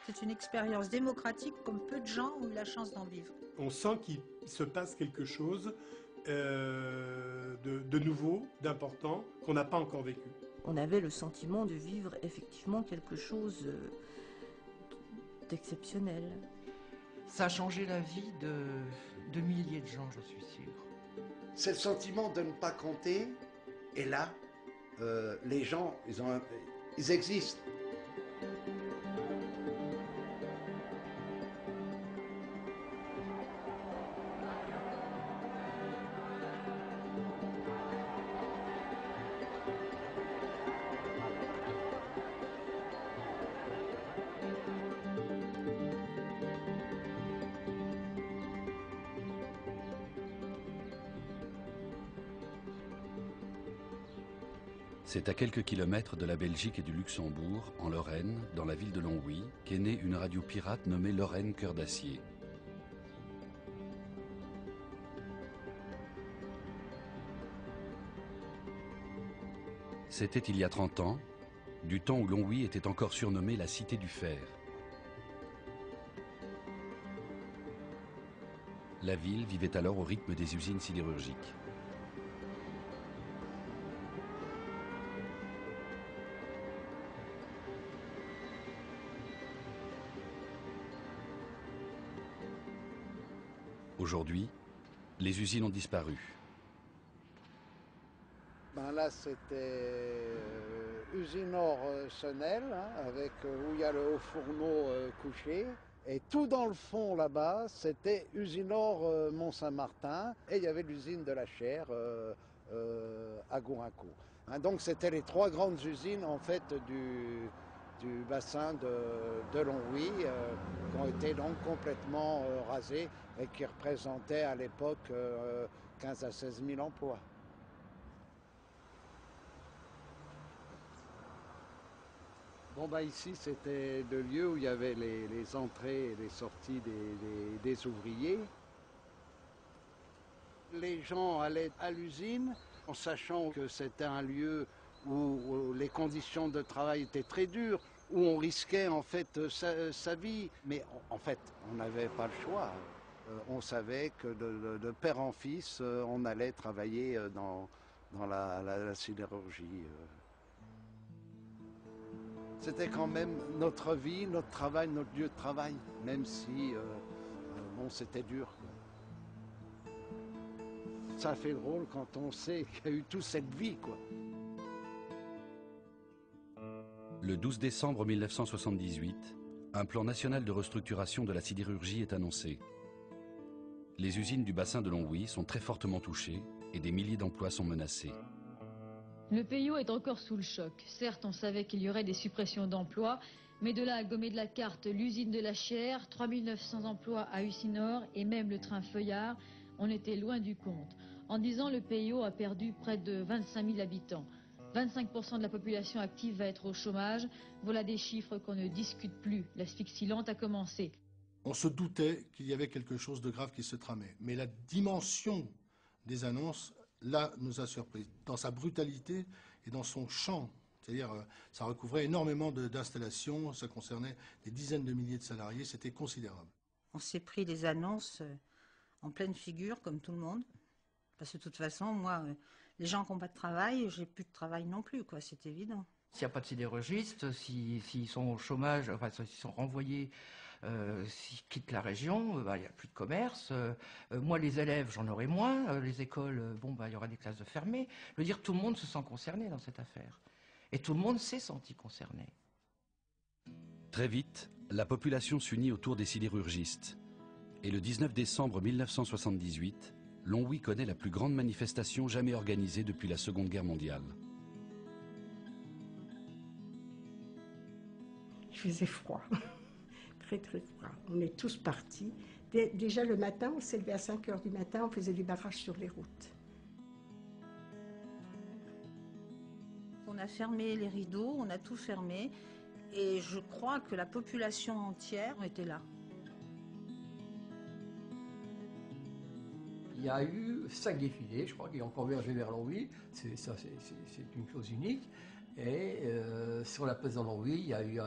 C'est une expérience démocratique comme peu de gens ont eu la chance d'en vivre. On sent qu'il se passe quelque chose de nouveau, d'important, qu'on n'a pas encore vécu. On avait le sentiment de vivre effectivement quelque chose d'exceptionnel. Ça a changé la vie de milliers de gens, je suis sûr. C'est le sentiment de ne pas compter, et là, les gens, ils existent. C'est à quelques kilomètres de la Belgique et du Luxembourg, en Lorraine, dans la ville de Longwy, qu'est née une radio pirate nommée Lorraine Cœur d'Acier. C'était il y a 30 ans, du temps où Longwy était encore surnommée la Cité du Fer. La ville vivait alors au rythme des usines sidérurgiques. Aujourd'hui, les usines ont disparu. Là, c'était usine Nord-Senel, avec où il y a le haut fourneau couché. Et tout dans le fond, là-bas, c'était usine Mont-Saint-Martin. Et il y avait l'usine de la Chaire à Gourincourt. Donc, c'était les trois grandes usines, en fait, du bassin de Longwy, qui ont été donc complètement rasées et qui représentaient à l'époque 15 à 16 000 emplois. Ici, c'était le lieu où il y avait les entrées et les sorties des ouvriers. Les gens allaient à l'usine en sachant que c'était un lieu où les conditions de travail étaient très dures, où on risquait en fait sa vie. Mais en fait, on n'avait pas le choix. On savait que de père en fils, on allait travailler dans la sidérurgie. C'était quand même notre vie, notre travail, notre lieu de travail, même si c'était dur. Ça fait drôle quand on sait qu'il y a eu toute cette vie, quoi. Le 12 décembre 1978, un plan national de restructuration de la sidérurgie est annoncé. Les usines du bassin de Longwy sont très fortement touchées et des milliers d'emplois sont menacés. Le PIO est encore sous le choc. Certes, on savait qu'il y aurait des suppressions d'emplois, mais de là à gommer de la carte l'usine de la Chaire, 3900 emplois à Usinor et même le train Feuillard, on était loin du compte. En 10 ans, le PIO a perdu près de 25 000 habitants. 25% de la population active va être au chômage. Voilà des chiffres qu'on ne discute plus. L'asphyxie lente a commencé. On se doutait qu'il y avait quelque chose de grave qui se tramait. Mais la dimension des annonces, là, nous a surpris. Dans sa brutalité et dans son champ. C'est-à-dire, ça recouvrait énormément d'installations, ça concernait des dizaines de milliers de salariés, c'était considérable. On s'est pris les annonces en pleine figure, comme tout le monde. Parce que de toute façon, moi, les gens qui n'ont pas de travail, j'ai plus de travail non plus, quoi, c'est évident. S'il n'y a pas de sidérurgistes, s'ils sont au chômage, enfin s'ils sont renvoyés, s'ils quittent la région, il n'y a plus de commerce. Moi, les élèves, j'en aurai moins. Les écoles, il y aura des classes de fermées. Je veux dire, tout le monde se sent concerné dans cette affaire. Et tout le monde s'est senti concerné. Très vite, la population s'unit autour des sidérurgistes. Et le 19 décembre 1978, Longwy connaît la plus grande manifestation jamais organisée depuis la Seconde Guerre mondiale. Il faisait froid, très très froid. On est tous partis. Déjà le matin, on s'est levé à 5 h du matin, on faisait du barrage sur les routes. On a fermé les rideaux, on a tout fermé. Et je crois que la population entière était là. Il y a eu 5 défilés, je crois, qui ont convergé vers Longwy. C'est une chose unique. Et sur la place de Longwy, il y a eu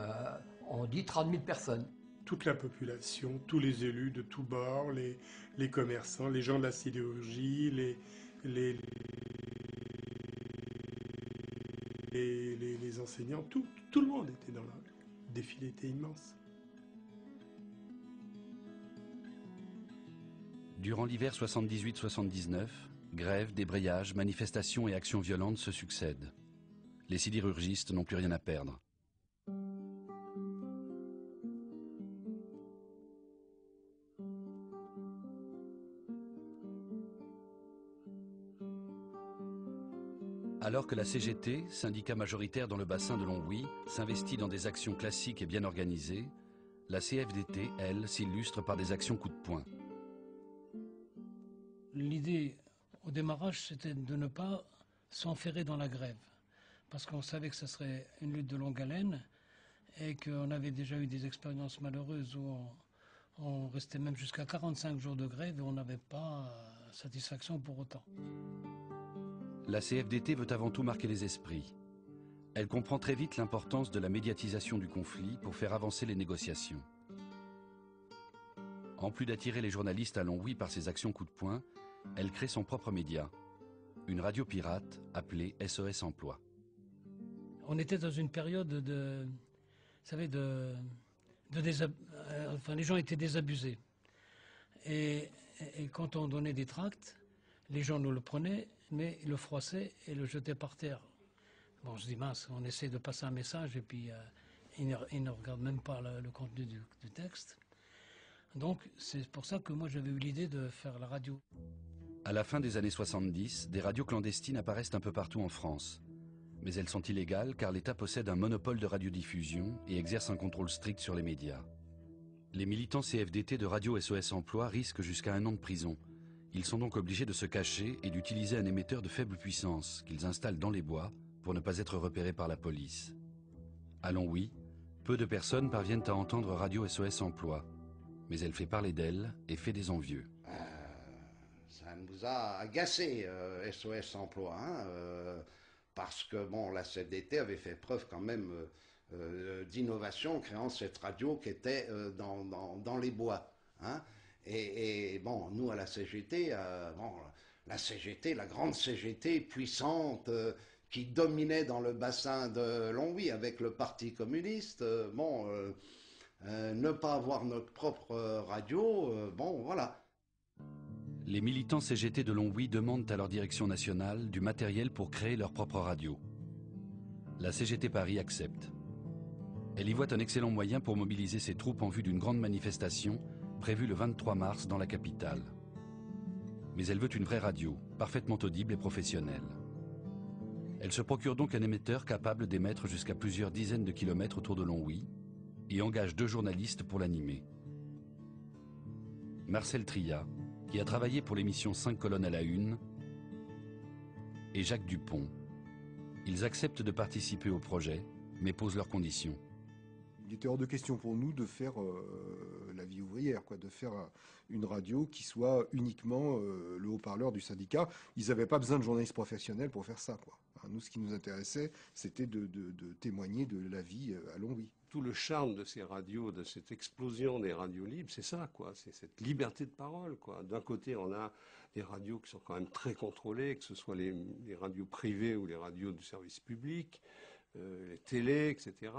On dit 30 000 personnes. Toute la population, tous les élus de tous bords, les commerçants, les gens de la sidérurgie, les enseignants, tout le monde était dans la rue. Le défilé était immense. Durant l'hiver 78-79, grèves, débrayages, manifestations et actions violentes se succèdent. Les sidérurgistes n'ont plus rien à perdre. Alors que la CGT, syndicat majoritaire dans le bassin de Longwy, s'investit dans des actions classiques et bien organisées, la CFDT, elle, s'illustre par des actions coup de poing. L'idée au démarrage, c'était de ne pas s'enferrer dans la grève, parce qu'on savait que ce serait une lutte de longue haleine et qu'on avait déjà eu des expériences malheureuses où on restait même jusqu'à 45 jours de grève et on n'avait pas satisfaction pour autant. La CFDT veut avant tout marquer les esprits. Elle comprend très vite l'importance de la médiatisation du conflit pour faire avancer les négociations. En plus d'attirer les journalistes à Longwy par ses actions coup de poing, elle crée son propre média, une radio pirate appelée SOS Emploi. On était dans une période de, vous savez, enfin, les gens étaient désabusés. Et quand on donnait des tracts, les gens nous le prenaient, mais le froissaient et le jetaient par terre. Bon, je dis mince, on essaie de passer un message et puis ils ne regardent même pas le contenu du texte. Donc c'est pour ça que moi j'avais eu l'idée de faire la radio. À la fin des années 70, des radios clandestines apparaissent un peu partout en France. Mais elles sont illégales car l'État possède un monopole de radiodiffusion et exerce un contrôle strict sur les médias. Les militants CFDT de Radio SOS Emploi risquent jusqu'à 1 an de prison. Ils sont donc obligés de se cacher et d'utiliser un émetteur de faible puissance qu'ils installent dans les bois pour ne pas être repérés par la police. À Longwy, peu de personnes parviennent à entendre Radio SOS Emploi, mais elle fait parler d'elle et fait des envieux. Ça nous a agacé, SOS Emploi, parce que bon, la CFDT avait fait preuve quand même d'innovation en créant cette radio qui était dans les bois. Et bon, nous à la CGT, la grande CGT puissante qui dominait dans le bassin de Longwy avec le Parti communiste, ne pas avoir notre propre radio, voilà. Les militants CGT de Longwy demandent à leur direction nationale du matériel pour créer leur propre radio. La CGT Paris accepte. Elle y voit un excellent moyen pour mobiliser ses troupes en vue d'une grande manifestation prévue le 23 mars dans la capitale. Mais elle veut une vraie radio, parfaitement audible et professionnelle. Elle se procure donc un émetteur capable d'émettre jusqu'à plusieurs dizaines de kilomètres autour de Longwy et engage 2 journalistes pour l'animer. Marcel Tria, qui a travaillé pour l'émission 5 colonnes à la une, et Jacques Dupont. Ils acceptent de participer au projet, mais posent leurs conditions. Il était hors de question pour nous de faire la vie ouvrière, de faire une radio qui soit uniquement le haut-parleur du syndicat. Ils n'avaient pas besoin de journalistes professionnels pour faire ça, Nous, ce qui nous intéressait, c'était de témoigner de la vie à Longwy. Tout le charme de ces radios, de cette explosion des radios libres, c'est ça, c'est cette liberté de parole, D'un côté, on a des radios qui sont quand même très contrôlées, que ce soit les radios privées ou les radios du service public, les télés, etc.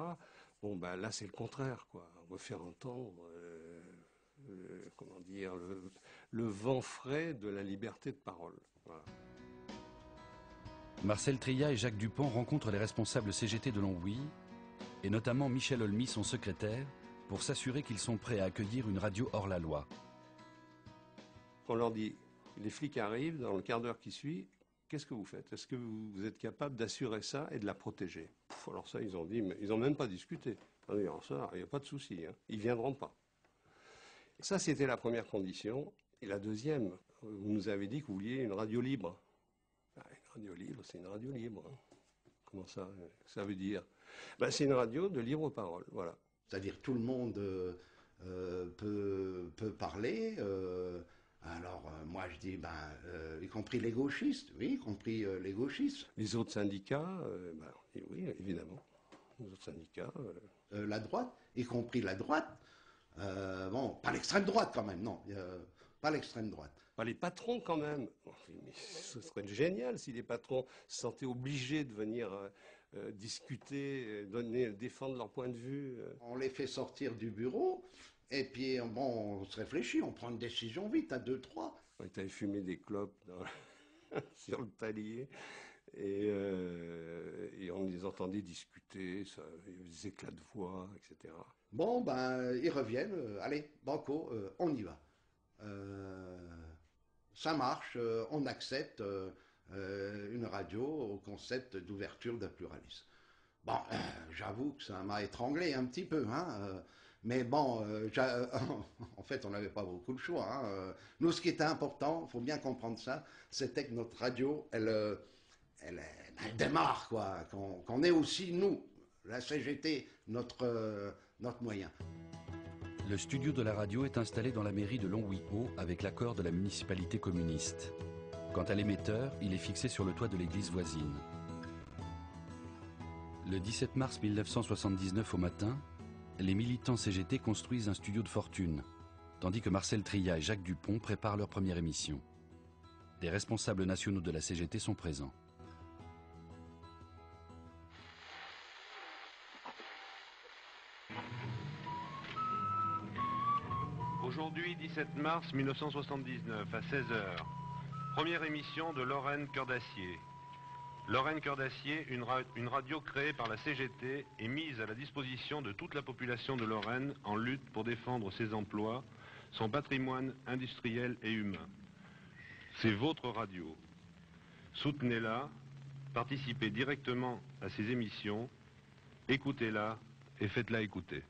Là, c'est le contraire, On veut faire entendre, le vent frais de la liberté de parole. Voilà. Marcel Tria et Jacques Dupont rencontrent les responsables CGT de Longwy, et notamment Michel Olmy, son secrétaire, pour s'assurer qu'ils sont prêts à accueillir une radio hors la loi. On leur dit, les flics arrivent dans le quart d'heure qui suit, qu'est-ce que vous faites? Est-ce que vous êtes capable d'assurer ça et de la protéger? Alors ça, ils ont dit, mais ils n'ont même pas discuté. Alors ça, il n'y a pas de souci, ils ne viendront pas. Et ça, c'était la première condition. Et la deuxième, vous nous avez dit que vous vouliez une radio libre. Une radio libre, c'est une radio libre. Comment ça veut dire? C'est une radio de libre parole, voilà. C'est-à-dire tout le monde peut parler. Alors moi je dis, y compris les gauchistes, oui, y compris les gauchistes. Les autres syndicats, oui, évidemment. les autres syndicats. La droite, y compris la droite, bon, pas l'extrême droite quand même, non, pas l'extrême droite. Pas les patrons quand même. Mais ce serait génial si les patrons se sentaient obligés de venir discuter, défendre leur point de vue. On les fait sortir du bureau, et puis bon, on se réfléchit, on prend une décision vite, à 2-3. On était fumé des clopes sur le palier, et on les entendait discuter, ça, il y avait des éclats de voix, etc. Bon, ben, ils reviennent, allez, banco, on y va. Ça marche, on accepte une radio au concept d'ouverture de pluralisme. Bon, j'avoue que ça m'a étranglé un petit peu, hein, mais bon, en fait, on n'avait pas beaucoup de choix. Hein. Nous, ce qui était important, il faut bien comprendre ça, c'était que notre radio, elle démarre, quoi, qu'on ait aussi, nous, la CGT, notre moyen. Le studio de la radio est installé dans la mairie de Longwy-Haut avec l'accord de la municipalité communiste. Quant à l'émetteur, il est fixé sur le toit de l'église voisine. Le 17 mars 1979 au matin, les militants CGT construisent un studio de fortune, tandis que Marcel Trillat et Jacques Dupont préparent leur première émission. Des responsables nationaux de la CGT sont présents. Aujourd'hui, 17 mars 1979, à 16h. Première émission de Lorraine Cœur d'Acier. Lorraine Cœur d'Acier, une radio créée par la CGT et mise à la disposition de toute la population de Lorraine en lutte pour défendre ses emplois, son patrimoine industriel et humain. C'est votre radio. Soutenez-la, participez directement à ses émissions, écoutez-la et faites-la écouter.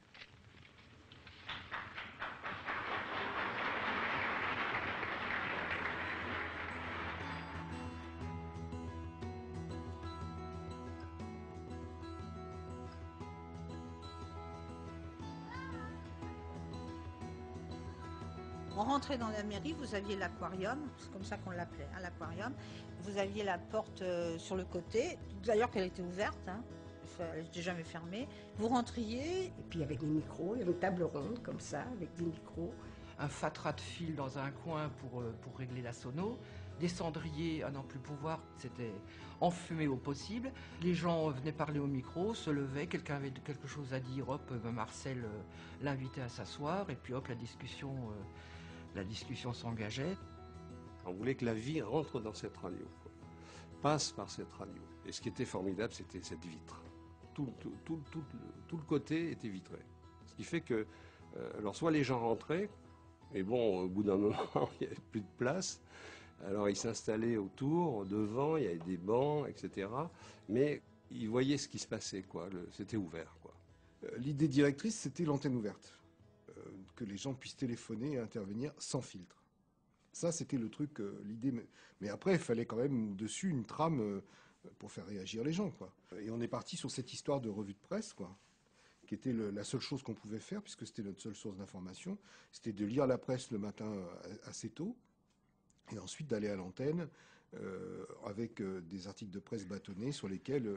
On rentrait dans la mairie, vous aviez l'aquarium, c'est comme ça qu'on l'appelait, hein, l'aquarium. Vous aviez la porte sur le côté, d'ailleurs qu'elle était ouverte, hein, elle n'était jamais fermée. Vous rentriez. Et puis avec des micros, il y avait une table ronde comme ça, avec des micros. Un fatras de fil dans un coin pour régler la sono. Des cendriers à n'en plus pouvoir, c'était enfumé au possible. Les gens venaient parler au micro, se levaient, quelqu'un avait quelque chose à dire, hop, Marcel l'invitait à s'asseoir, et puis hop, la discussion s'engageait. On voulait que la vie rentre dans cette radio, quoi. Passe par cette radio. Et ce qui était formidable, c'était cette vitre. Tout le côté était vitré. Ce qui fait que, alors soit les gens rentraient, et bon, au bout d'un moment, il n'y avait plus de place. Alors ils s'installaient autour, devant, il y avait des bancs, etc. Mais ils voyaient ce qui se passait, quoi. C'était ouvert, quoi. L'idée directrice, c'était l'antenne ouverte. Que les gens puissent téléphoner et intervenir sans filtre. Ça, c'était le truc, l'idée. Mais après, il fallait quand même dessus une trame pour faire réagir les gens, quoi. Et on est parti sur cette histoire de revue de presse, quoi, qui était la seule chose qu'on pouvait faire, puisque c'était notre seule source d'information. C'était de lire la presse le matin assez tôt, et ensuite d'aller à l'antenne avec des articles de presse bâtonnés sur lesquels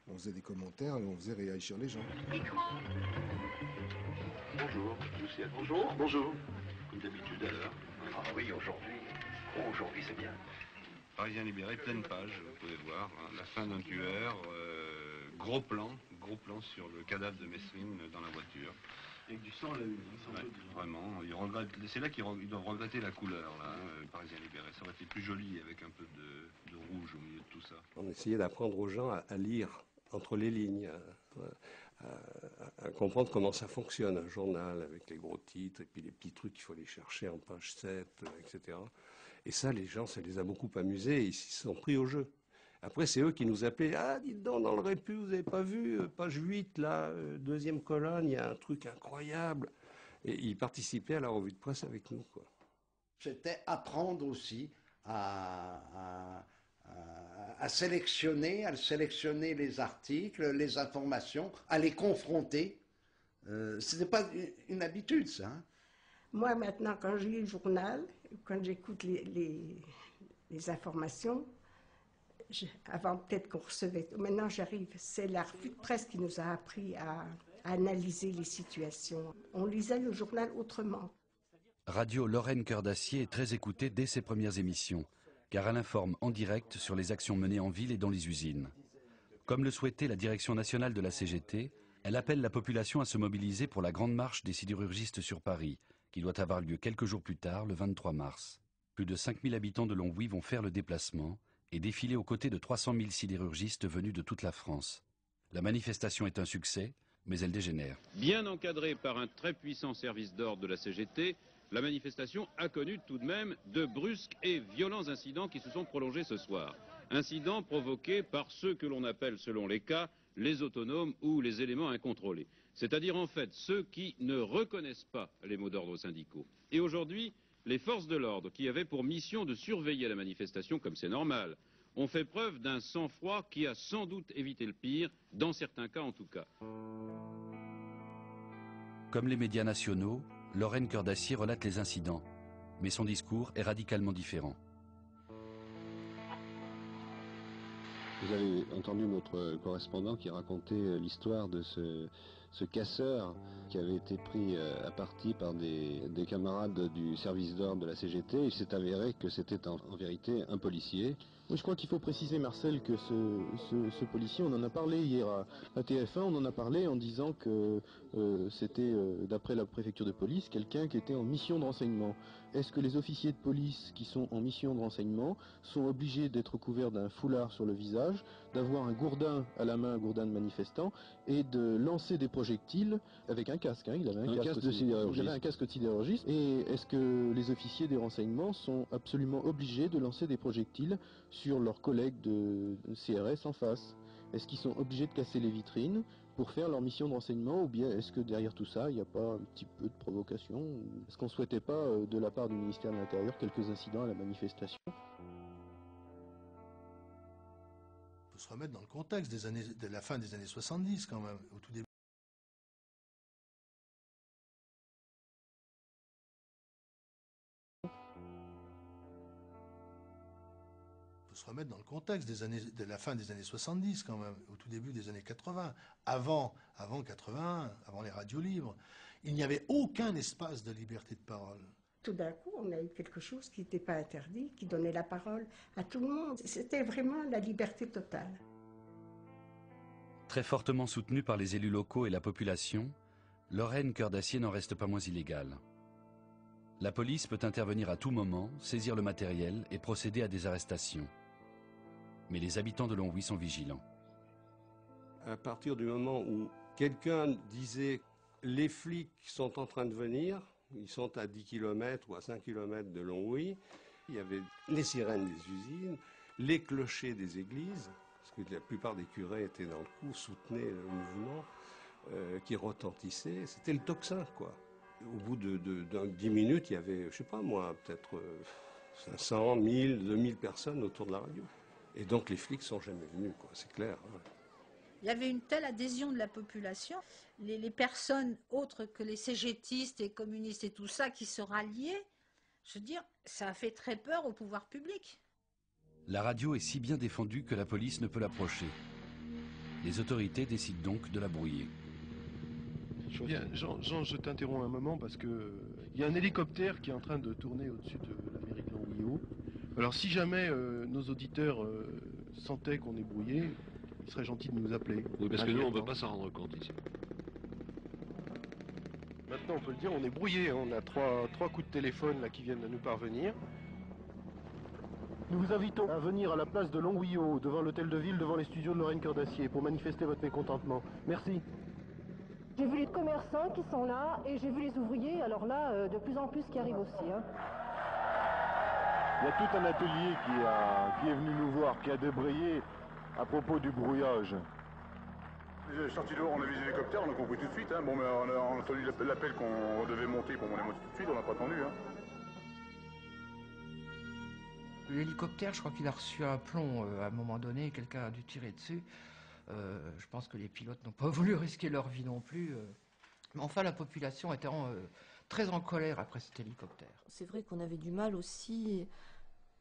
on faisait des commentaires et on faisait réagir les gens. Bonjour, Lucien. Bonjour. Bonjour. Comme d'habitude à l'heure. Ah oui, aujourd'hui c'est bien. Parisien libéré, pleine page, vous pouvez voir, hein, la fin d'un tueur, gros plan sur le cadavre de Messrine dans la voiture. Avec du sang à la une. Ouais, vraiment, c'est là qu'ils doivent regretter la couleur, là, Parisien libéré. Ça aurait été plus joli avec un peu de rouge au milieu de tout ça. On essayait d'apprendre aux gens à lire entre les lignes, à comprendre comment ça fonctionne, un journal avec les gros titres et puis les petits trucs qu'il faut aller chercher en page 7, etc. Et ça, les gens, ça les a beaucoup amusés et ils s'y sont pris au jeu. Après, c'est eux qui nous appelaient. Ah, dites donc, dans le Répu, vous n'avez pas vu, page 8, là, deuxième colonne, il y a un truc incroyable. Et ils participaient à la revue de presse avec nous, quoi. C'était apprendre aussi à sélectionner les articles, les informations, à les confronter. Ce n'était pas une habitude, ça. Hein. Moi, maintenant, quand je lis le journal, quand j'écoute les informations, avant peut-être qu'on recevait. Maintenant, j'arrive. C'est la revue de presse qui nous a appris à analyser les situations. On lisait le journal autrement. Radio Lorraine Cœur d'Acier est très écoutée dès ses premières émissions, car elle informe en direct sur les actions menées en ville et dans les usines. Comme le souhaitait la direction nationale de la CGT, elle appelle la population à se mobiliser pour la grande marche des sidérurgistes sur Paris, qui doit avoir lieu quelques jours plus tard, le 23 mars. Plus de 5000 habitants de Longwy vont faire le déplacement et défiler aux côtés de 300 000 sidérurgistes venus de toute la France. La manifestation est un succès, mais elle dégénère. Bien encadrée par un très puissant service d'ordre de la CGT, la manifestation a connu tout de même de brusques et violents incidents qui se sont prolongés ce soir. Incidents provoqués par ceux que l'on appelle, selon les cas, les autonomes ou les éléments incontrôlés. C'est-à-dire en fait ceux qui ne reconnaissent pas les mots d'ordre syndicaux. Et aujourd'hui, les forces de l'ordre, qui avaient pour mission de surveiller la manifestation comme c'est normal, ont fait preuve d'un sang-froid qui a sans doute évité le pire, dans certains cas en tout cas. Comme les médias nationaux, Lorraine Cœur d'Acier relate les incidents, mais son discours est radicalement différent. Vous avez entendu notre correspondant qui racontait l'histoire de ce casseur qui avait été pris à partie par des camarades du service d'ordre de la CGT. Il s'est avéré que c'était en vérité un policier. Oui, je crois qu'il faut préciser, Marcel, que ce policier, on en a parlé hier à TF1, on en a parlé en disant que c'était, d'après la préfecture de police, quelqu'un qui était en mission de renseignement. Est-ce que les officiers de police qui sont en mission de renseignement sont obligés d'être couverts d'un foulard sur le visage, d'avoir un gourdin à la main, un gourdin de manifestant, et de lancer des projectiles avec un casque, hein, il avait un casque de sidérurgiste. Il avait un casque de sidérurgiste. Et est-ce que les officiers des renseignements sont absolument obligés de lancer des projectiles sur leurs collègues de CRS en face? Est-ce qu'ils sont obligés de casser les vitrines pour faire leur mission de renseignement, ou bien est-ce que derrière tout ça, il n'y a pas un petit peu de provocation? Est-ce qu'on ne souhaitait pas, de la part du ministère de l'Intérieur, quelques incidents à la manifestation? On peut se remettre dans le contexte de la fin des années 70 quand même, au tout début. Se remettre dans le contexte de la fin des années 70 quand même, au tout début des années 80, avant 81, avant les radios libres, il n'y avait aucun espace de liberté de parole. Tout d'un coup, on a eu quelque chose qui n'était pas interdit, qui donnait la parole à tout le monde. C'était vraiment la liberté totale. Très fortement soutenue par les élus locaux et la population, Lorraine Cœur d'Acier n'en reste pas moins illégale. La police peut intervenir à tout moment, saisir le matériel et procéder à des arrestations. Mais les habitants de Longwy sont vigilants. À partir du moment où quelqu'un disait « les flics sont en train de venir », ils sont à 10 km ou à 5 km de Longwy, il y avait les sirènes des usines, les clochers des églises, parce que la plupart des curés étaient dans le coup, soutenaient le mouvement, qui retentissait, c'était le tocsin, quoi. Au bout de 10 minutes, il y avait, je sais pas moi, peut-être 500, 1000, 2000 personnes autour de la radio. Et donc les flics sont jamais venus, quoi, c'est clair. Hein. Il y avait une telle adhésion de la population, les personnes autres que les cégétistes et communistes et tout ça qui se ralliaient, je veux dire, ça a fait très peur au pouvoir public. La radio est si bien défendue que la police ne peut l'approcher. Les autorités décident donc de la brouiller. Bien, Jean, je t'interromps un moment parce que il y a un hélicoptère qui est en train de tourner au-dessus de la mairie de Longwy. Alors si jamais nos auditeurs sentaient qu'on est brouillé, il serait gentil de nous appeler. Oui, parce que nous, on ne peut pas s'en rendre compte ici. Maintenant, on peut le dire, on est brouillé. On a trois coups de téléphone là qui viennent de nous parvenir. Nous vous invitons à venir à la place de Longwy, devant l'hôtel de ville, devant les studios de Lorraine Cœur d'Acier, pour manifester votre mécontentement. Merci. J'ai vu les commerçants qui sont là et j'ai vu les ouvriers, alors là, de plus en plus qui arrivent aussi. Hein. Il y a tout un atelier qui est venu nous voir, qui a débrayé à propos du brouillage. Sorti dehors, on a vu les hélicoptères, on a compris tout de suite. Hein. Bon, mais on a entendu l'appel qu'on devait monter, bon, on est monté tout de suite, on n'a pas attendu. Hein. L'hélicoptère, je crois qu'il a reçu un plomb à un moment donné, quelqu'un a dû tirer dessus. Je pense que les pilotes n'ont pas voulu risquer leur vie non plus. Mais enfin, la population était très en colère après cet hélicoptère. C'est vrai qu'on avait du mal aussi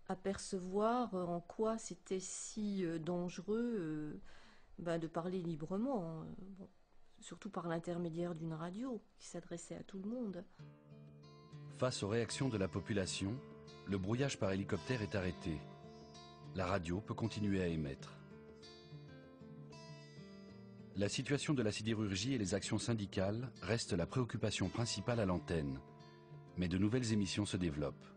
apercevoir en quoi c'était si dangereux de parler librement, bon, surtout par l'intermédiaire d'une radio qui s'adressait à tout le monde. Face aux réactions de la population, le brouillage par hélicoptère est arrêté. La radio peut continuer à émettre. La situation de la sidérurgie et les actions syndicales restent la préoccupation principale à l'antenne. Mais de nouvelles émissions se développent.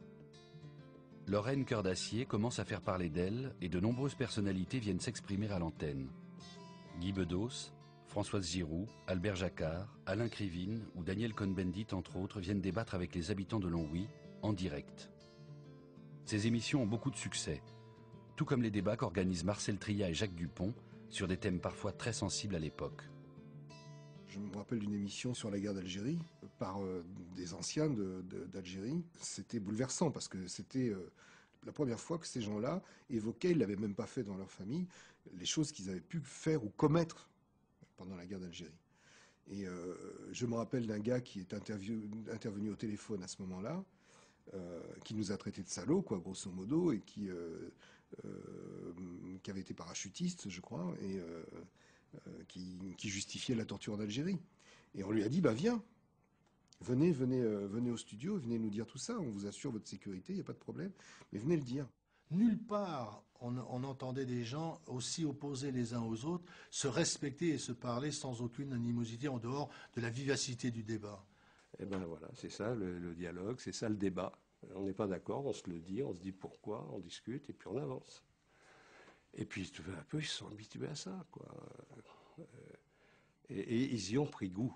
Lorraine Cœur d'Acier commence à faire parler d'elle et de nombreuses personnalités viennent s'exprimer à l'antenne. Guy Bedos, Françoise Giroud, Albert Jacquard, Alain Krivine ou Daniel Cohn-Bendit, entre autres, viennent débattre avec les habitants de Longwy en direct. Ces émissions ont beaucoup de succès, tout comme les débats qu'organisent Marcel Trillat et Jacques Dupont sur des thèmes parfois très sensibles à l'époque. Je me rappelle d'une émission sur la guerre d'Algérie par des anciens d'Algérie. C'était bouleversant parce que c'était la première fois que ces gens-là évoquaient, ils ne l'avaient même pas fait dans leur famille, les choses qu'ils avaient pu faire ou commettre pendant la guerre d'Algérie. Et je me rappelle d'un gars qui est intervenu au téléphone à ce moment-là, qui nous a traités de salauds, quoi, grosso modo, et qui avait été parachutiste, je crois, et qui justifiait la torture d'Algérie. Et on lui a dit, viens, venez au studio, venez nous dire tout ça, on vous assure votre sécurité, il n'y a pas de problème, mais venez le dire. Nulle part on entendait des gens aussi opposés les uns aux autres se respecter et se parler sans aucune animosité en dehors de la vivacité du débat. Eh bien voilà, c'est ça le dialogue, c'est ça le débat. On n'est pas d'accord, on se le dit, on se dit pourquoi, on discute et puis on avance. Et puis peu à peu, ils se sont habitués à ça, quoi. Et ils y ont pris goût.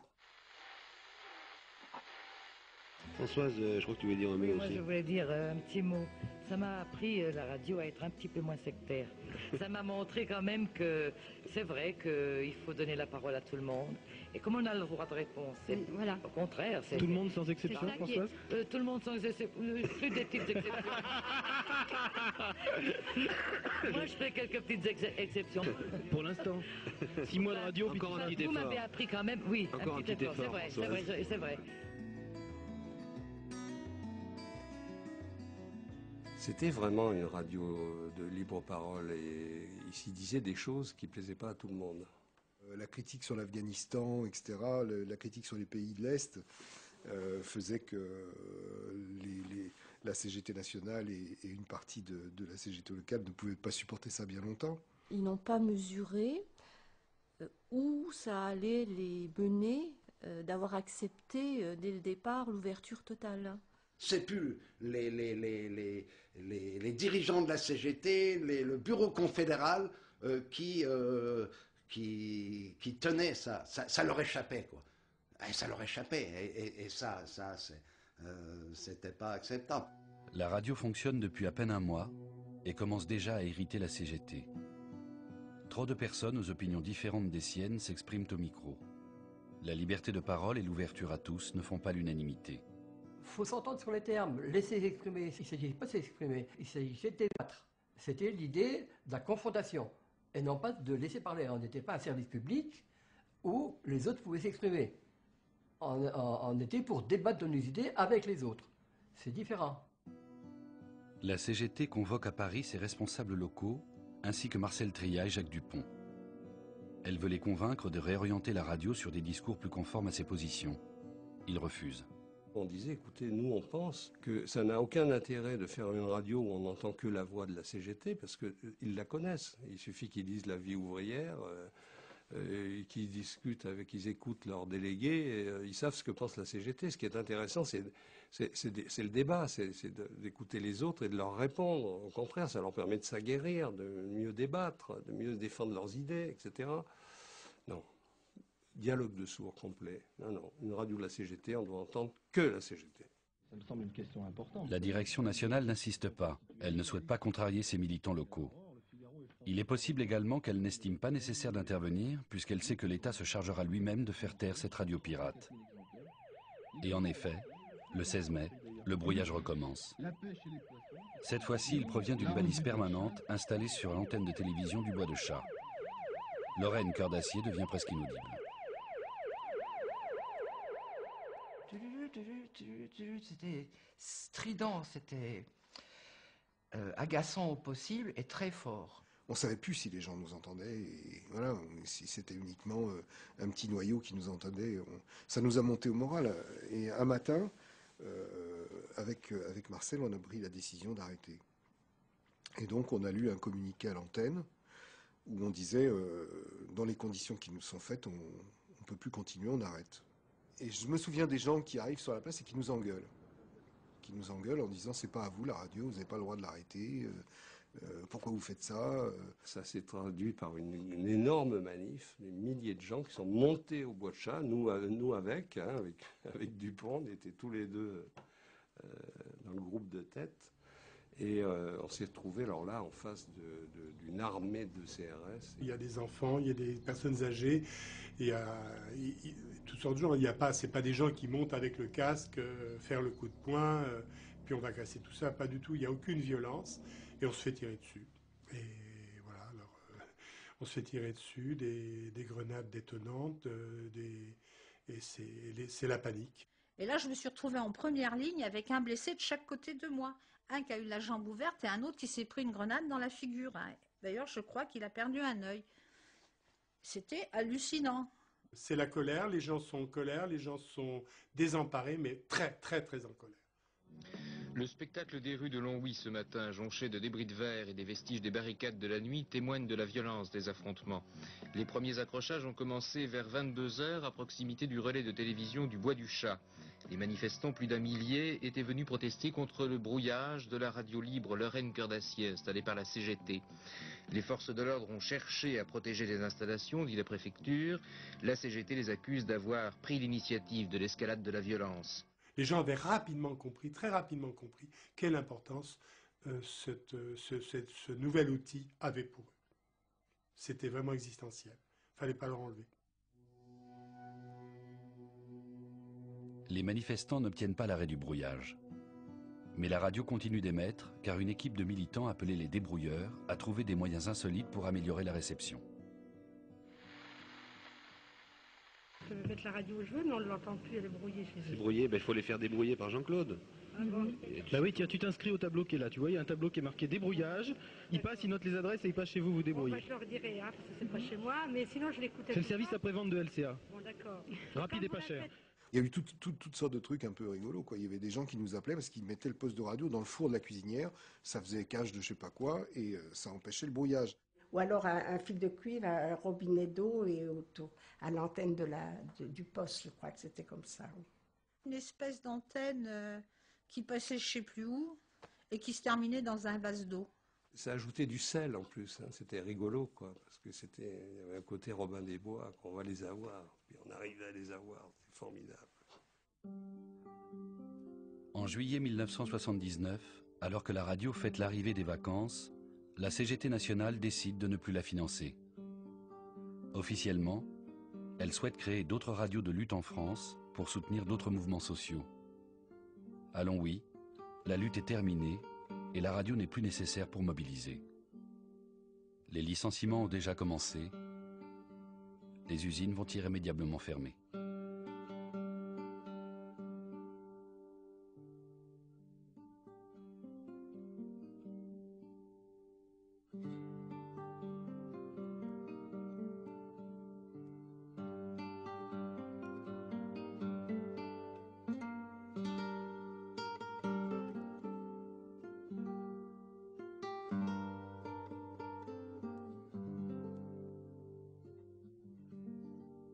Françoise, je crois que tu voulais dire un mot Oui, aussi. moi je voulais dire un petit mot. Ça m'a appris, la radio, à être un petit peu moins sectaire. Ça m'a montré quand même que c'est vrai qu'il faut donner la parole à tout le monde. Et comme on a le droit de réponse, voilà. Au contraire. Tout le monde sans exception, Françoise tout le monde sans exception. Plus des petites exceptions. Moi, je fais quelques petites exceptions. Pour l'instant. 6 mois de radio, puis encore un petit effort. Vous m'avez appris quand même, oui, Encore un petit effort. C'est vrai, c'est vrai. C'était vraiment une radio de libre parole et il s'y disait des choses qui ne plaisaient pas à tout le monde. La critique sur l'Afghanistan, etc., la critique sur les pays de l'Est faisait que la CGT nationale et une partie de la CGT locale ne pouvaient pas supporter ça bien longtemps. Ils n'ont pas mesuré où ça allait les mener d'avoir accepté dès le départ l'ouverture totale. C'est plus les dirigeants de la CGT, le bureau confédéral qui tenaient ça. Ça leur échappait, quoi. Et ça leur échappait. Et ça c'était pas acceptable. La radio fonctionne depuis à peine un mois et commence déjà à irriter la CGT. Trop de personnes aux opinions différentes des siennes s'expriment au micro. La liberté de parole et l'ouverture à tous ne font pas l'unanimité. Il faut s'entendre sur les termes, laisser s'exprimer. Il ne s'agissait pas de s'exprimer, il s'agissait de débattre. C'était l'idée de la confrontation, et non pas de laisser parler. On n'était pas un service public où les autres pouvaient s'exprimer. On était pour débattre de nos idées avec les autres. C'est différent. La CGT convoque à Paris ses responsables locaux, ainsi que Marcel Trillat et Jacques Dupont. Elle veut les convaincre de réorienter la radio sur des discours plus conformes à ses positions. Ils refusent. On disait, écoutez, nous on pense que ça n'a aucun intérêt de faire une radio où on n'entend que la voix de la CGT, parce qu'ils la connaissent. Il suffit qu'ils lisent La Vie ouvrière, qu'ils discutent avec, qu'ils écoutent leurs délégués, et, ils savent ce que pense la CGT. Ce qui est intéressant, c'est le débat, c'est d'écouter les autres et de leur répondre. Au contraire, ça leur permet de s'aguerrir, de mieux débattre, de mieux défendre leurs idées, etc. Non. Dialogue de sourds complet. Non. Une radio de la CGT, on doit entendre que la CGT. Ça me semble une question importante. La direction nationale n'insiste pas. Elle ne souhaite pas contrarier ses militants locaux. Il est possible également qu'elle n'estime pas nécessaire d'intervenir, puisqu'elle sait que l'État se chargera lui-même de faire taire cette radio pirate. Et en effet, le 16 mai, le brouillage recommence. Cette fois-ci, il provient d'une balise permanente installée sur l'antenne de télévision du Bois de Chat. Lorraine Cœur d'Acier devient presque inaudible. C'était strident, c'était... agaçant au possible et très fort. On ne savait plus si les gens nous entendaient, et voilà, si c'était uniquement un petit noyau qui nous entendait. Ça nous a monté au moral. Et un matin, avec Marcel, on a pris la décision d'arrêter. Et donc, on a lu un communiqué à l'antenne où on disait, dans les conditions qui nous sont faites, on ne peut plus continuer, on arrête. Et je me souviens des gens qui arrivent sur la place et qui nous engueulent. Qui nous engueulent en disant, c'est pas à vous la radio, vous n'avez pas le droit de l'arrêter. Pourquoi vous faites ça? Ça s'est traduit par une énorme manif, des milliers de gens qui sont montés au Bois de Chat, nous avec Dupont, on était tous les deux dans le groupe de tête, et on s'est retrouvés alors là en face d'une armée de CRS. Il y a des enfants, il y a des personnes âgées, il y a toutes sortes de gens. C'est pas des gens qui montent avec le casque, faire le coup de poing, puis on va casser tout ça, pas du tout. Il n'y a aucune violence. Et on se fait tirer dessus. Et voilà, alors, on se fait tirer dessus, des grenades détonantes, et c'est la panique. Et là, je me suis retrouvée en première ligne avec un blessé de chaque côté de moi. Un qui a eu la jambe ouverte et un autre qui s'est pris une grenade dans la figure. D'ailleurs, je crois qu'il a perdu un œil. C'était hallucinant. C'est la colère, les gens sont en colère, les gens sont désemparés, mais très, très, très en colère. Le spectacle des rues de Longwy ce matin, jonché de débris de verre et des vestiges des barricades de la nuit, témoigne de la violence des affrontements. Les premiers accrochages ont commencé vers 22 h à proximité du relais de télévision du Bois du Chat. Les manifestants, plus d'1 millier, étaient venus protester contre le brouillage de la radio libre Lorraine Cœur d'Acier installée par la CGT. Les forces de l'ordre ont cherché à protéger les installations, dit la préfecture. La CGT les accuse d'avoir pris l'initiative de l'escalade de la violence. Les gens avaient rapidement compris, très rapidement compris, quelle importance ce nouvel outil avait pour eux. C'était vraiment existentiel. Il ne fallait pas leur enlever. Les manifestants n'obtiennent pas l'arrêt du brouillage. Mais la radio continue d'émettre, car une équipe de militants appelés les débrouilleurs a trouvé des moyens insolites pour améliorer la réception. Je peux mettre la radio où je veux, mais on ne l'entend plus, elle est brouillée. C'est brouillé, il faut les faire débrouiller par Jean-Claude. Ah bon. Bah oui, tiens, tu t'inscris au tableau qui est là, tu vois, il y a un tableau qui est marqué débrouillage, il passe, il note les adresses et il passe chez vous, vous débrouillez. Bon, bah, je leur dirai, parce que c'est pas chez moi, mais sinon je l'écoute. C'est le service après-vente de LCA. Bon, d'accord. Rapide et pas cher. Il y a eu toutes sortes de trucs un peu rigolos, quoi. Il y avait des gens qui nous appelaient parce qu'ils mettaient le poste de radio dans le four de la cuisinière, ça faisait cage de je sais pas quoi, et ça empêchait le brouillage. Ou alors un fil de cuivre, un robinet d'eau et à l'antenne du poste, je crois que c'était comme ça. Oui. Une espèce d'antenne qui passait je sais plus où et qui se terminait dans un vase d'eau. Ça ajoutait du sel en plus, hein. C'était rigolo, quoi, parce que il y avait un côté Robin des Bois, qu'on va les avoir, puis on arrivait à les avoir, c'est formidable. En juillet 1979, alors que la radio fête l'arrivée des vacances, la CGT nationale décide de ne plus la financer. Officiellement, elle souhaite créer d'autres radios de lutte en France pour soutenir d'autres mouvements sociaux. À Longwy, la lutte est terminée et la radio n'est plus nécessaire pour mobiliser. Les licenciements ont déjà commencé. Les usines vont irrémédiablement fermer.